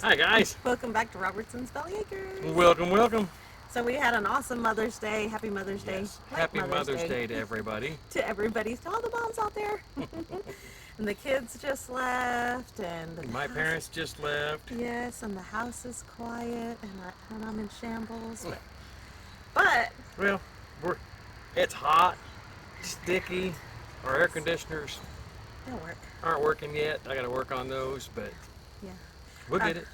Hi guys. Welcome back to Robertson's Valley Acres. Welcome, welcome. So we had an awesome Mother's Day. Happy Mother's Day. Yes. Late Happy Mother's Day to everybody. to everybody, to all the moms out there. And the kids just left, and My parents just left. Yes, and the house is quiet, and I'm in shambles. But Well, it's hot, sticky. Our air conditioners it'll work. aren't working yet. I got to work on those, but Yeah. we'll get it.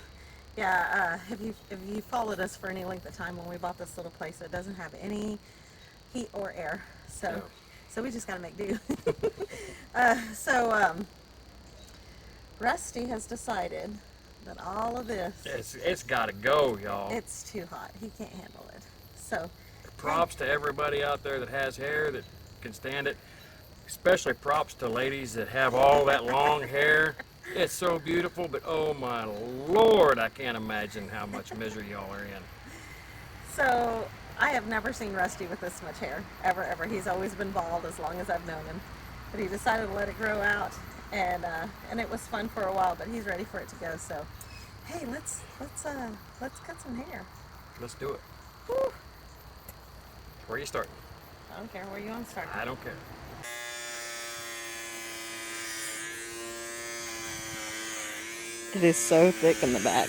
Yeah, if you followed us for any length of time when we bought this little place, it doesn't have any heat or air, so No. so we just got to make do. Rusty has decided that all of this, It's got to go, y'all. it's too hot. He can't handle it. So Props to everybody out there that has hair that can stand it. Especially props to ladies that have all that long hair. It's so beautiful, but oh my Lord, I can't imagine how much misery y'all are in. So I have never seen Rusty with this much hair, ever. He's always been bald as long as I've known him, but he decided to let it grow out, and it was fun for a while. But he's ready for it to go. So, hey, let's cut some hair. Let's do it. Whew. Where are you starting? I don't care where you want to start. I don't care. It is so thick in the back.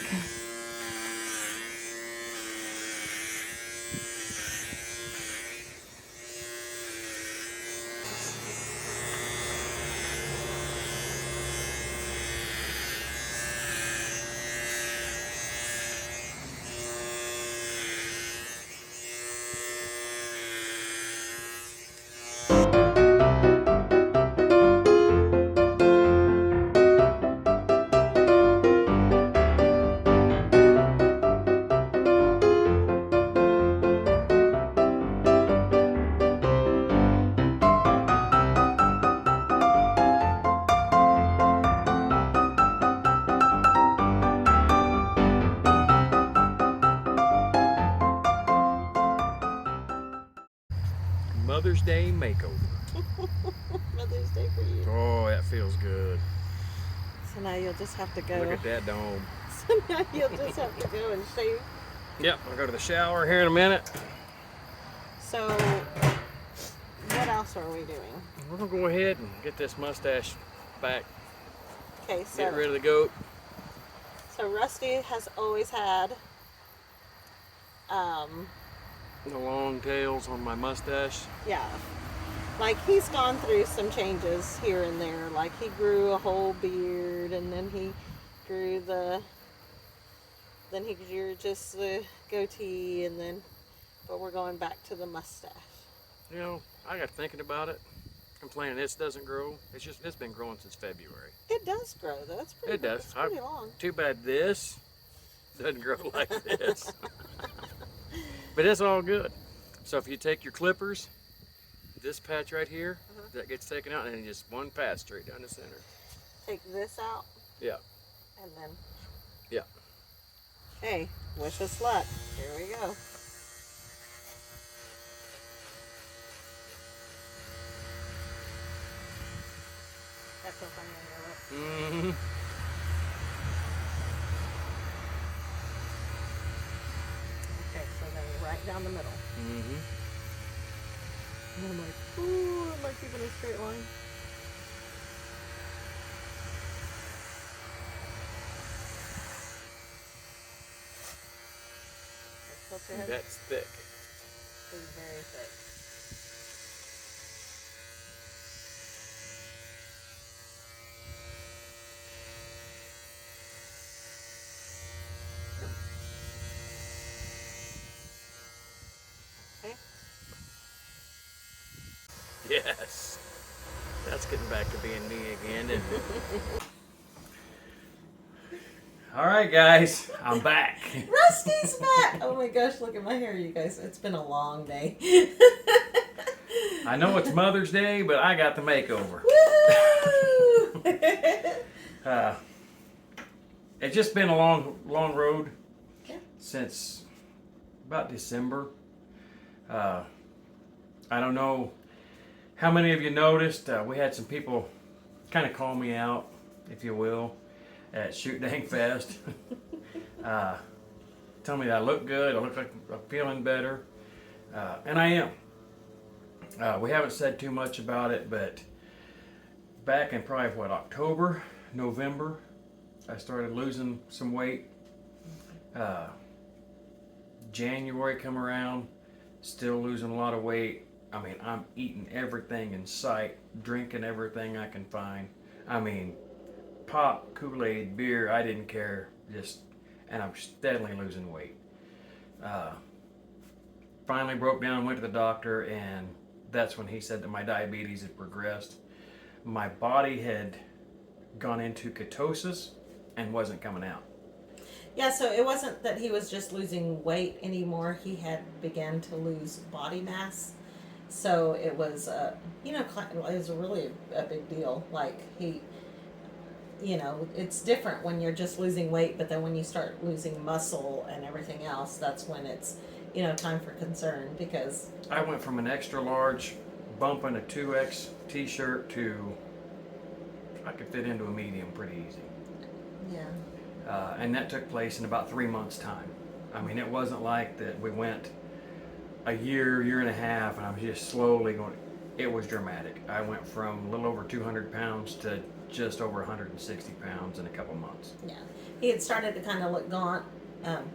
Mother's Day makeover. Mother's Day for you. Oh, that feels good. So now you'll just have to go. Look at that dome. So now you'll just have to go and shave. Yep, I'll go to the shower here in a minute. So what else are we doing? We're gonna go ahead and get this mustache back. Okay, so Get rid of the goat. So Rusty has always had The long tails on my mustache. yeah. Like he's gone through some changes here and there. Like he grew a whole beard, and then he grew just the goatee, and then but we're going back to the mustache. You know, I got thinking about it. Complaining this doesn't grow. It's been growing since February. It does grow though. It's pretty. It does. It's pretty long. Too bad this doesn't grow like this. But it's all good. So if you take your clippers, this patch right here, that gets taken out, and then just one pass straight down the center. Take this out. Yeah. And then. Yeah. Hey, wish us luck. Here we go. That's so funny on your lip. Mm-hmm. Okay, so then right down the middle. Mm-hmm. And I'm like, ooh, am I keeping a straight line? Tilt your head. That's thick. It's very thick. Okay. Yes. That's getting back to being me again, isn't it? All right, guys, I'm back. Rusty's back! Oh my gosh, look at my hair, you guys. It's been a long day. I know it's Mother's Day, but I got the makeover. Woo! It's just been a long road Yeah. since about December. I don't know how many of you noticed. We had some people kind of call me out, if you will, at Shoot Dang Fest. Tell me that I look good, I look like I'm feeling better, and I am. We haven't said too much about it, but back in probably October, November, I started losing some weight. January come around, still losing a lot of weight. I mean, I'm eating everything in sight, drinking everything I can find. I mean, pop, Kool-Aid, beer, I didn't care. And I'm steadily losing weight. Finally broke down, went to the doctor, and that's when he said that my diabetes had progressed. My body had gone into ketosis and wasn't coming out. Yeah, so it wasn't that he was just losing weight anymore. He had began to lose body mass. So it was, it was really a big deal. Like it's different when you're just losing weight, but then when you start losing muscle and everything else, that's when it's, time for concern because... I went from an extra large, bumping a 2X t-shirt to I could fit into a medium pretty easy. Yeah. And that took place in about 3 months' time. I mean, it wasn't like that we went a year and a half, and I was just slowly going. It was dramatic. I went from a little over 200 pounds to just over 160 pounds in a couple months. Yeah. He had started to kind of look gaunt.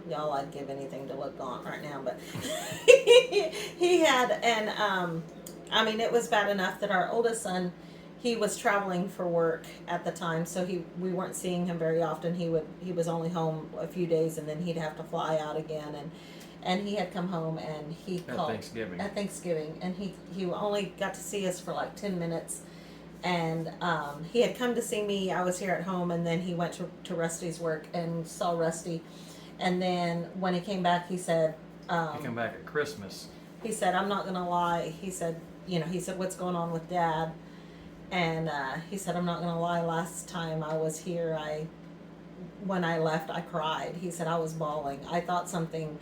Y'all, I'd give anything to look gaunt right now, but he had, and it was bad enough that our oldest son, he was traveling for work at the time, so we weren't seeing him very often. He was only home a few days, and then he'd have to fly out again, and he had come home and he called at Thanksgiving, and he only got to see us for like 10 minutes, and he had come to see me. I was here at home, and then he went to Rusty's work and saw Rusty, and then when he came back, he said, he came back at Christmas. He said, "I'm not gonna lie." He said, "What's going on with Dad?" And he said, "I'm not gonna lie. Last time I was here, when I left, I cried." He said, "I was bawling. I thought something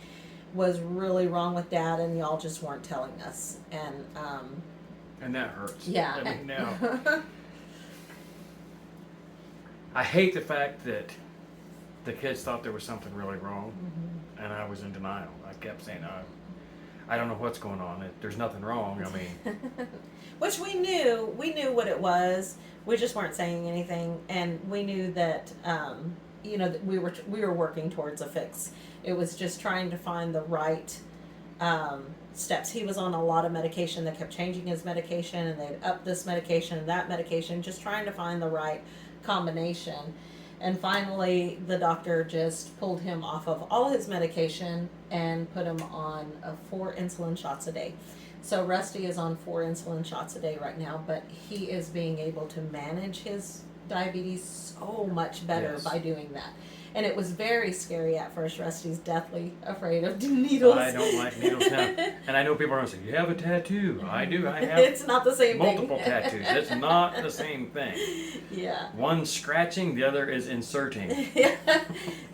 was really wrong with Dad, and y'all just weren't telling us." And that hurts. Yeah. I mean, now, I hate the fact that the kids thought there was something really wrong, and I was in denial. I kept saying, I don't know what's going on. There's nothing wrong. I mean, which we knew what it was. We just weren't saying anything, and we knew that that we were working towards a fix. It was just trying to find the right steps. He was on a lot of medication. They kept changing his medication, and they'd up this medication and that medication, just trying to find the right combination. And finally, the doctor just pulled him off of all his medication and put him on 4 insulin shots a day. So Rusty is on 4 insulin shots a day right now, but he is being able to manage his diabetes so much better by doing that. And it was very scary at first. Rusty's deathly afraid of needles. I don't like needles now. And I know people are going to say, "You have a tattoo." I do. I have it's not the same multiple thing. tattoos. It's not the same thing. Yeah. One's scratching, the other is inserting. Yeah.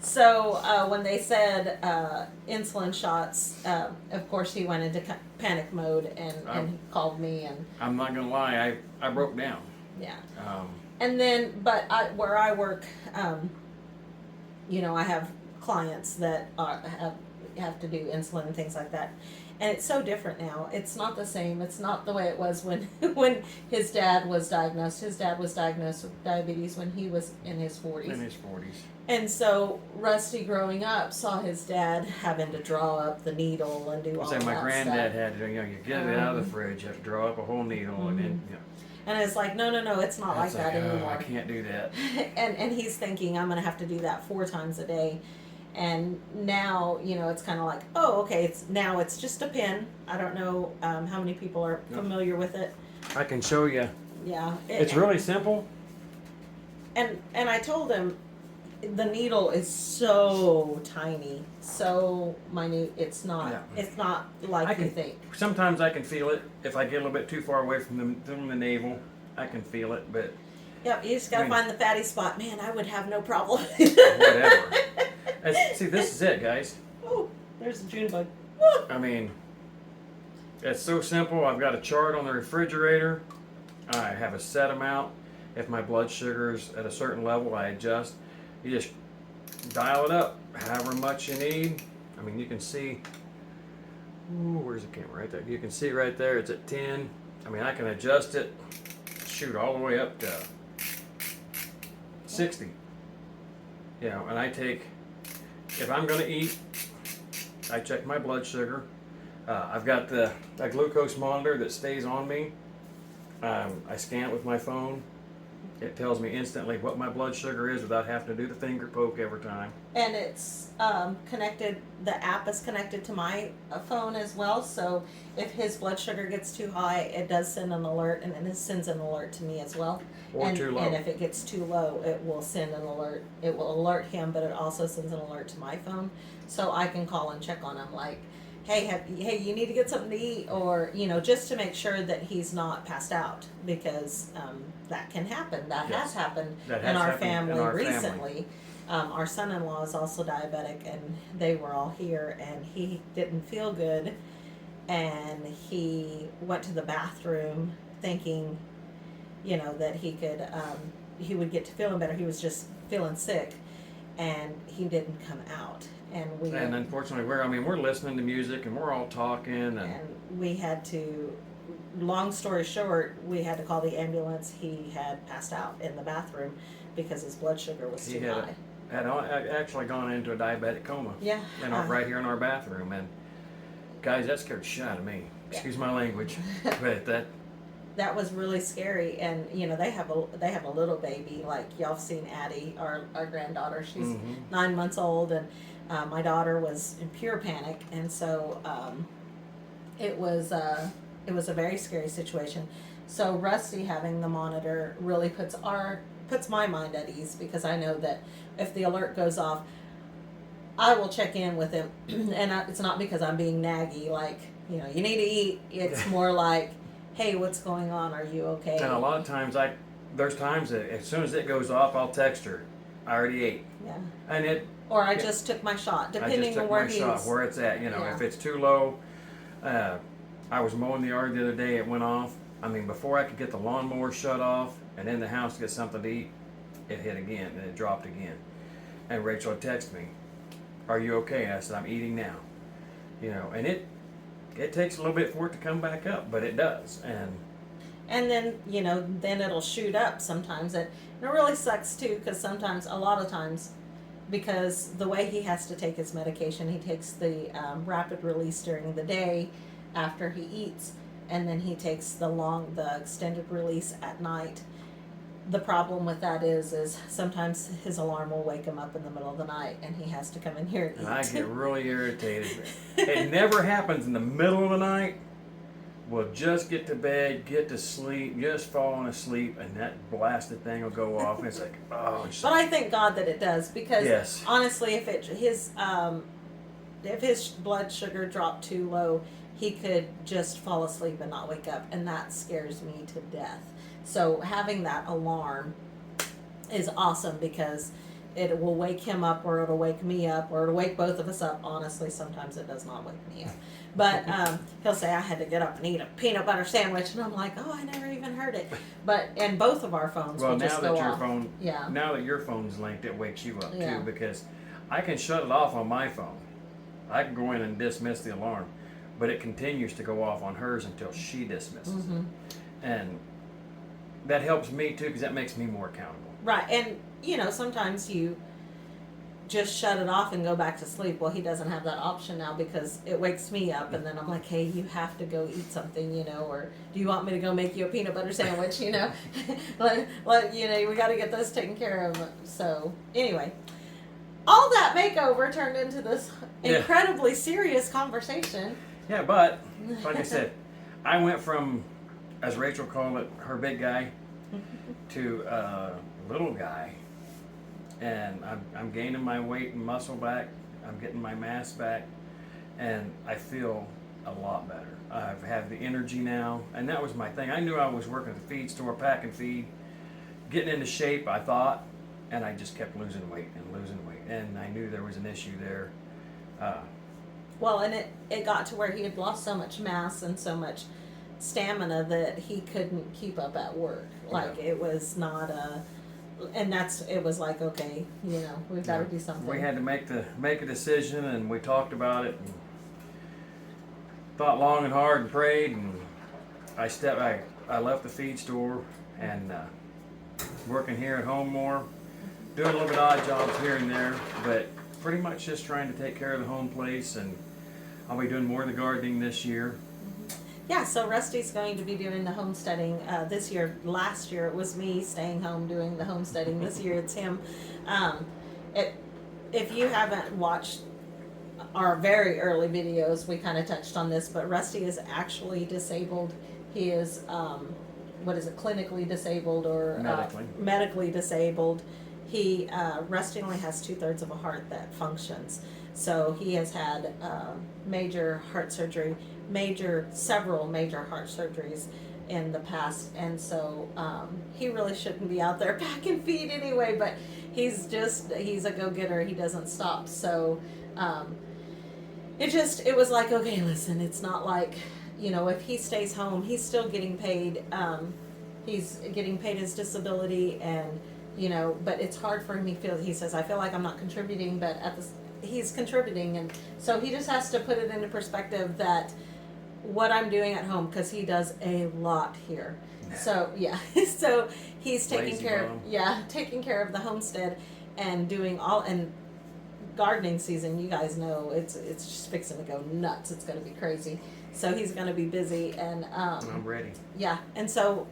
So when they said insulin shots, of course he went into panic mode and he called me. And I'm not going to lie, I broke down. Yeah. And then, but where I work, I have clients that have to do insulin and things like that. And it's so different now. It's not the same. It's not the way it was when his dad was diagnosed. His dad was diagnosed with diabetes when he was in his 40s. In his 40s. And so Rusty, growing up, saw his dad having to draw up the needle and do all that stuff. My granddad had to, you get it out of the fridge, you have to draw up a whole needle, and then, And it's like, no, it's not like that anymore. I can't do that. and he's thinking, I'm going to have to do that 4 times a day. And now, it's kind of like, oh, okay, it's just a pin. I don't know how many people are familiar with it. I can show you. Yeah. It's really simple. And I told him, the needle is so tiny, so minute. It's not like you think. Sometimes I can feel it. If I get a little bit too far away from the navel, I can feel it, but... Yep, you just got to find the fatty spot. Man, I would have no problem. Whatever. See, this is it, guys. Oh, there's a June bug. I mean, it's so simple. I've got a chart on the refrigerator. I have a set amount. If my blood sugar's at a certain level, I adjust. You just dial it up however much you need. I mean, you can see, ooh, where's the camera? Right there. You can see right there, it's at 10. I mean, I can adjust it, shoot, all the way up to 60. You know, and I take, if I'm going to eat, I check my blood sugar. I've got the glucose monitor that stays on me. I scan it with my phone. It tells me instantly what my blood sugar is without having to do the finger poke every time. And it's connected, the app is connected to my phone as well, so if his blood sugar gets too high, it does send an alert, and then it sends an alert to me as well. Or too low. And if it gets too low, it will send an alert. It will alert him, but it also sends an alert to my phone, so I can call and check on him, like, hey, you need to get something to eat, or, you know, just to make sure that he's not passed out, because that can happen. That Yes. has happened That in has our happened family in our recently. Our son-in-law is also diabetic, and they were all here, and he didn't feel good, and he went to the bathroom thinking, you know, that he would get to feeling better. He was just feeling sick, and he didn't come out. And unfortunately, we're listening to music and we're all talking, and we had to, long story short, we had to call the ambulance. He had passed out in the bathroom because his blood sugar was too high. Had actually gone into a diabetic coma. Yeah. Right here in our bathroom, and guys, that scared the shit out of me. Excuse my language, but that was really scary. And you know, they have a little baby, like y'all have seen Addie, our granddaughter. She's 9 months old, and my daughter was in pure panic, and so it was a very scary situation. So Rusty having the monitor really puts my mind at ease, because I know that if the alert goes off, I will check in with him, and it's not because I'm being naggy, like, you know, you need to eat. It's more like, hey, what's going on? Are you okay? And a lot of times, there's times that as soon as it goes off, I'll text her, I already ate. Yeah. And or I just took my shot, depending on where where it's at. You know, if it's too low, I was mowing the yard the other day. It went off. I mean, before I could get the lawnmower shut off and in the house to get something to eat, it hit again and it dropped again. And Rachel had texted me, "Are you okay?" And I said, "I'm eating now." You know, and it takes a little bit for it to come back up, but it does. And then, you know, then it'll shoot up sometimes. And it really sucks too, because a lot of times, because the way he has to take his medication, he takes the rapid release during the day after he eats, and then he takes the extended release at night. The problem with that is sometimes his alarm will wake him up in the middle of the night, and he has to come in here and eat. And I get really irritated. It never happens in the middle of the night. We'll just get to bed, get to sleep, just falling asleep, and that blasted thing will go off, and it's like, oh. But I thank God that it does, because honestly, if his blood sugar dropped too low, he could just fall asleep and not wake up, and that scares me to death. So having that alarm is awesome, because it will wake him up, or it'll wake me up, or it'll wake both of us up. Honestly, sometimes it does not wake me up. But he'll say, I had to get up and eat a peanut butter sandwich, and I'm like, oh, I never even heard it. And both of our phones will just go off. Now that your phone's linked, it wakes you up Yeah. too, because I can shut it off on my phone. I can go in and dismiss the alarm, but it continues to go off on hers until she dismisses it. And that helps me too, because that makes me more accountable. Right, and you know, sometimes you just shut it off and go back to sleep. Well, he doesn't have that option now, because it wakes me up, and then I'm like, hey, you have to go eat something, you know, or do you want me to go make you a peanut butter sandwich, you know? You know, we got to get this taken care of. So anyway, all that makeover turned into this incredibly serious conversation. Yeah, but like I said, I went from, as Rachel called it, her big guy, to little guy, and I'm gaining my weight and muscle back. I'm getting my mass back, and I feel a lot better. I have the energy now, and that was my thing. I knew I was working at the feed store, packing feed, getting into shape, I thought, and I just kept losing weight, and I knew there was an issue there. Well, and it got to where he had lost so much mass and so much stamina that he couldn't keep up at work. Like, it was not and it was like, okay, we've got to do something. We had to make a decision, and we talked about it, and thought long and hard and prayed, and I left the feed store and working here at home more, doing a little bit odd jobs here and there, but pretty much just trying to take care of the home place, and I'll be doing more of the gardening this year. Yeah, so Rusty's going to be doing the homesteading this year. Last year it was me staying home doing the homesteading. This year it's him. If you haven't watched our very early videos, we kind of touched on this, but Rusty is actually disabled. He is, clinically disabled or medically disabled. Rusty only has 2/3 of a heart that functions. So he has had major heart surgery, several major heart surgeries in the past, and so he really shouldn't be out there packing feed anyway, but he's a go-getter. He doesn't stop. So it was like, okay, listen, it's not like, if he stays home, he's still getting paid. He's getting paid his disability, and but it's hard for him. He says, I feel like I'm not contributing, but he's contributing, and so he just has to put it into perspective that what I'm doing at home, because he does a lot here. So yeah, so he's taking care of the homestead and doing and gardening season. You guys know it's just fixing to go nuts. It's going to be crazy. So he's going to be busy, and I'm ready. Yeah, and so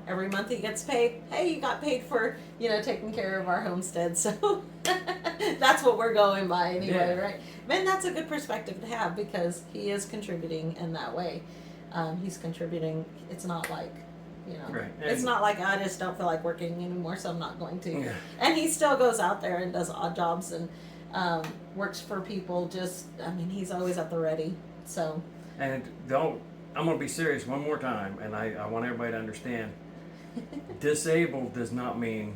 every month he gets paid. Hey, you got paid for taking care of our homestead. So that's what we're going by anyway, right? Man, that's a good perspective to have, because he is contributing in that way. He's contributing. It's not like Right. it's not like I just don't feel like working anymore, so I'm not going to. Yeah. And he still goes out there and does odd jobs and works for people. He's always at the ready. So. And I'm going to be serious one more time, and I want everybody to understand, disabled does not mean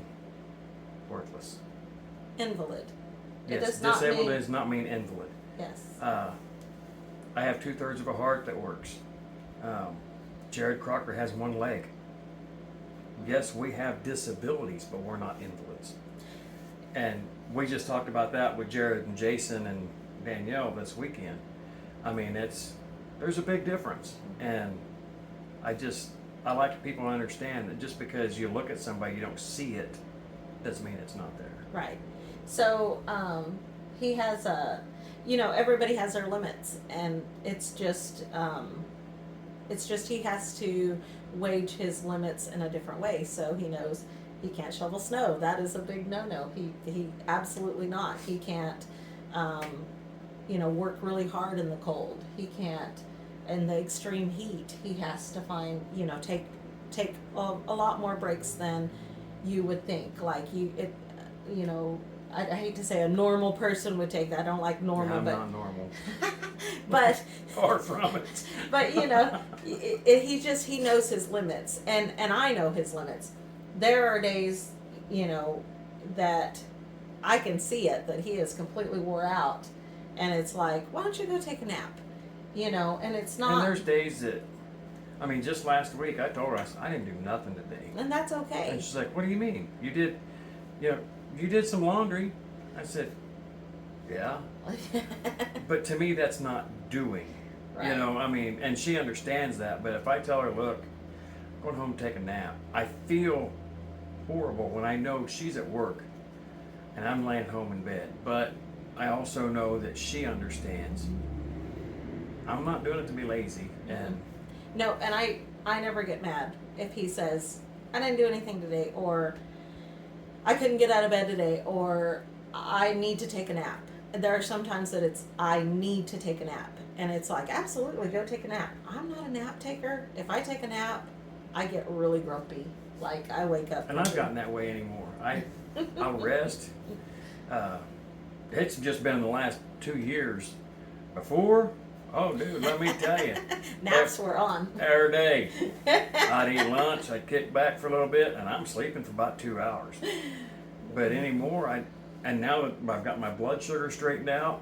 worthless. Invalid. Yes, disabled does not mean invalid. Yes. I have 2/3 of a heart that works. Jared Crocker has one leg. Yes, we have disabilities, but we're not invalids. And we just talked about that with Jared and Jason and Danielle this weekend. There's a big difference, and I like people to understand that just because you look at somebody, you don't see it, doesn't mean it's not there. Right. So he has everybody has their limits, and it's just he has to wage his limits in a different way. So he knows he can't shovel snow. That is a big no-no. He absolutely not. He can't work really hard in the cold. He can't, in the extreme heat, he has to take a lot more breaks than you would think. Like I hate to say a normal person would take that. I don't like normal, I'm but not normal. but far from it. But he knows his limits, and I know his limits. There are days, that I can see it, that he is completely wore out. And it's like, why don't you go take a nap? And it's not. And there's days that, just last week I told her, I didn't do nothing today. And that's okay. And she's like, what do you mean? You did some laundry. I said, yeah. But to me, that's not doing. Right. And she understands that. But if I tell her, look, I'm going home to take a nap, I feel horrible when I know she's at work and I'm laying home in bed. But I also know that she understands. I'm not doing it to be lazy. And no, and I never get mad if he says, I didn't do anything today, or I couldn't get out of bed today, or I need to take a nap. There are some times that it's, I need to take a nap. And it's like, absolutely, go take a nap. I'm not a nap taker. If I take a nap, I get really grumpy. Like, I wake up. And I've gotten that way anymore. I'll rest. It's just been in the last 2 years. Before, oh dude, let me tell you. Naps were on. Every day. I'd eat lunch, I'd kick back for a little bit, and I'm sleeping for about 2 hours. But anymore, and now that I've got my blood sugar straightened out,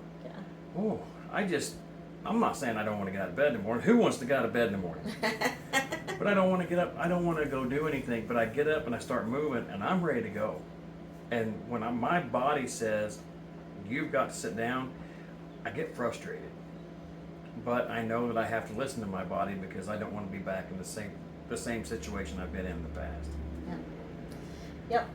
I'm not saying I don't want to get out of bed in the morning. Who wants to get out of bed in the morning? But I don't want to get up. I don't want to go do anything. But I get up and I start moving, and I'm ready to go. And when my body says, you've got to sit down, I get frustrated. But I know that I have to listen to my body because I don't want to be back in the same situation I've been in the past. Yeah. Yep.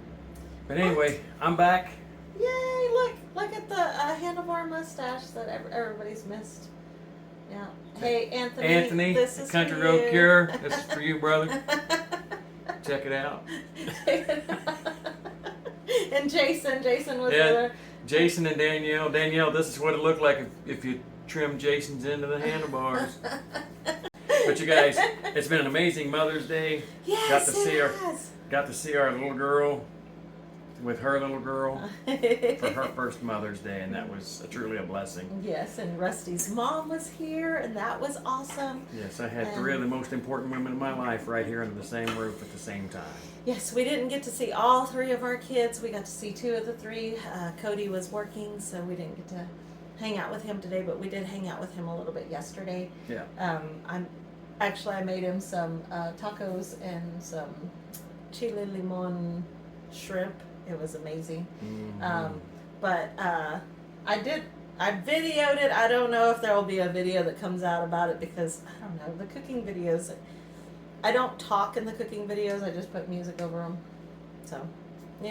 But anyway, I'm back. Yay! Look at the handlebar mustache that everybody's missed. Yeah. Hey, Anthony. Anthony, this is Country for Road you. Cure. This is for you, brother. Check it out. And Jason was Yeah, there. Jason and Danielle. Danielle, this is what it looked like if you trim Jason's into the handlebars. But you guys, it's been an amazing Mother's Day. Yes, Got to see our little girl with her little girl for her first Mother's Day, and that was truly a blessing. Yes, and Rusty's mom was here, and that was awesome. Yes, I had three of the most important women in my life right here under the same roof at the same time. Yes, we didn't get to see all three of our kids. We got to see two of the three. Cody was working, so we didn't get to hang out with him today, but we did hang out with him a little bit yesterday. Yeah. I made him some tacos and some chile limon shrimp. It was amazing. Mm-hmm. I videoed it. I don't know if there will be a video that comes out about it because, I don't know, the cooking videos, I don't talk in the cooking videos. I just put music over them. So, I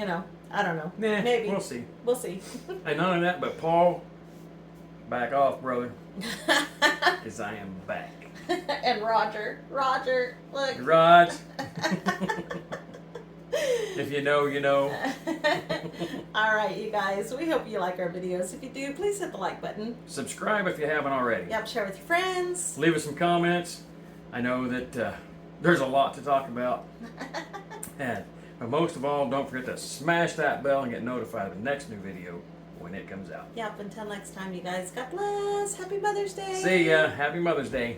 don't know. Nah, Maybe. We'll see. We'll see. And none of that, but Paul, back off, brother, because I am back. And Roger, look. Raj. If you know, you know. All right, you guys. We hope you like our videos. If you do, please hit the like button. Subscribe if you haven't already. Yep, share with your friends. Leave us some comments. I know that there's a lot to talk about. But most of all, don't forget to smash that bell and get notified of the next new video when it comes out. Yep, until next time, you guys. God bless. Happy Mother's Day. See ya. Happy Mother's Day.